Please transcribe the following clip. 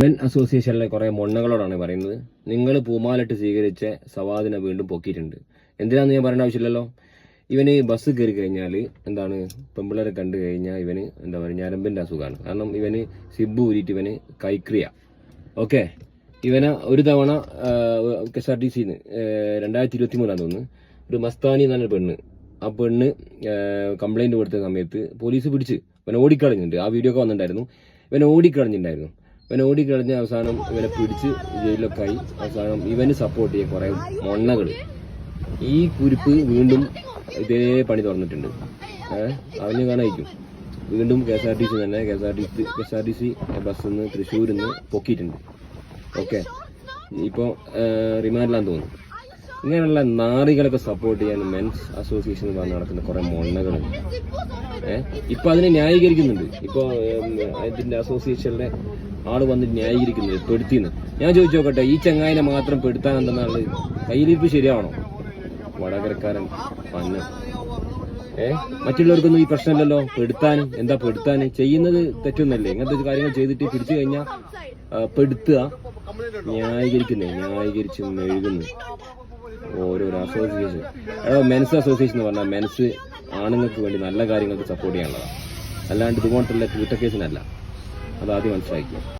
Men അസോസിയേഷനിലെ കുറെ മൊണ്ണകളോടാണ് പറയുന്നത്. നിങ്ങൾ പൂമാലിട്ട് സ്വീകരിച്ച സവാദിനെ വീണ്ടും പൊക്കിയിട്ടുണ്ട്. എന്തിനാന്ന് ഞാൻ പറയേണ്ട ആവശ്യമില്ലല്ലോ. ഇവന് ബസ് കയറി കഴിഞ്ഞാൽ എന്താണ്, പെമ്പിള്ളേരെ കണ്ടു കഴിഞ്ഞാൽ ഇവന് എന്താ പറയുക, ഞരമ്പിന്റെ അസുഖമാണ്. കാരണം ഇവന് സിബ് ഊരിയിട്ട് ഇവന് കൈക്രിയ. ഓക്കെ, ഇവനെ ഒരു തവണ KSRTC 2023 തോന്നുന്നു, ഒരു മസ്താനി എന്ന് പറഞ്ഞ പെണ്ണ്, ആ പെണ്ണ് കംപ്ലൈന്റ് കൊടുത്ത സമയത്ത് പോലീസ് പിടിച്ച് ഇവനെ ഓടിക്കളഞ്ഞിട്ടുണ്ട്. ആ വീഡിയോ ഒക്കെ വന്നിട്ടുണ്ടായിരുന്നു. ഇവനെ ഓടിക്കളഞ്ഞ് അവസാനം ഇവനെ പിടിച്ച് ജയിലിലൊക്കെ ആയി. അവസാനം ഇവന് സപ്പോർട്ട് ചെയ്യ കുറെ മൊണ്ണകൾ ഈ കുരിപ്പ് വീണ്ടും ഇതേ പണി തുറന്നിട്ടുണ്ട്. അവന് കാണായിരിക്കും വീണ്ടും KSRTC തന്നെ KSRTC ബസ്സിൽ നിന്ന് തൃശ്ശൂരിൽ നിന്ന് പൊക്കിയിട്ടുണ്ട്. ഓക്കെ, ഇപ്പോൾ റിമാൻഡിലാന്ന് തോന്നുന്നു. ഇങ്ങനെയുള്ള നാറികളൊക്കെ സപ്പോർട്ട് ചെയ്യാൻ മെൻസ് അസോസിയേഷൻ പറഞ്ഞ് നടക്കുന്ന കുറെ മൊണ്ണകളുണ്ട്. ഇപ്പൊ അതിനെ ന്യായീകരിക്കുന്നുണ്ട്. ഇപ്പൊ ഇതിന്റെ അസോസിയേഷനിലെ ആള് വന്നിട്ട് ന്യായീകരിക്കുന്നുണ്ട്, പെടുത്തിന്ന്. ഞാൻ ചോദിച്ചു നോക്കട്ടെ, ഈ ചങ്ങായിനെ മാത്രം പെടുത്താൻ എന്തെന്നാള് കയ്യിലിരിപ്പ് ശരിയാവണോ? വടകരക്കാരൻ പന്ന മറ്റുള്ളവർക്കൊന്നും ഈ പ്രശ്നമില്ലല്ലോ. എന്താ പെടുത്താൻ ചെയ്യുന്നത് തെറ്റൊന്നല്ലേ? ഇങ്ങനത്തെ കാര്യങ്ങൾ ചെയ്തിട്ട് പിടിച്ചു കഴിഞ്ഞാൽ പെടുത്തുക, ന്യായീകരിച്ച് മെഴുകുന്നു ഓരോരോ അസോസിയേഷൻ. മെൻസ് അസോസിയേഷൻ എന്ന് പറഞ്ഞാൽ മെൻസ് ആണുങ്ങൾക്ക് വേണ്ടി നല്ല കാര്യങ്ങൾക്ക് സപ്പോർട്ട് ചെയ്യാനുള്ളതാണ്, അല്ലാണ്ട് ഇതുപോലത്തുള്ള കൂട്ടക്കേസിനല്ല. അത് ആദ്യം മനസ്സിലാക്കുക.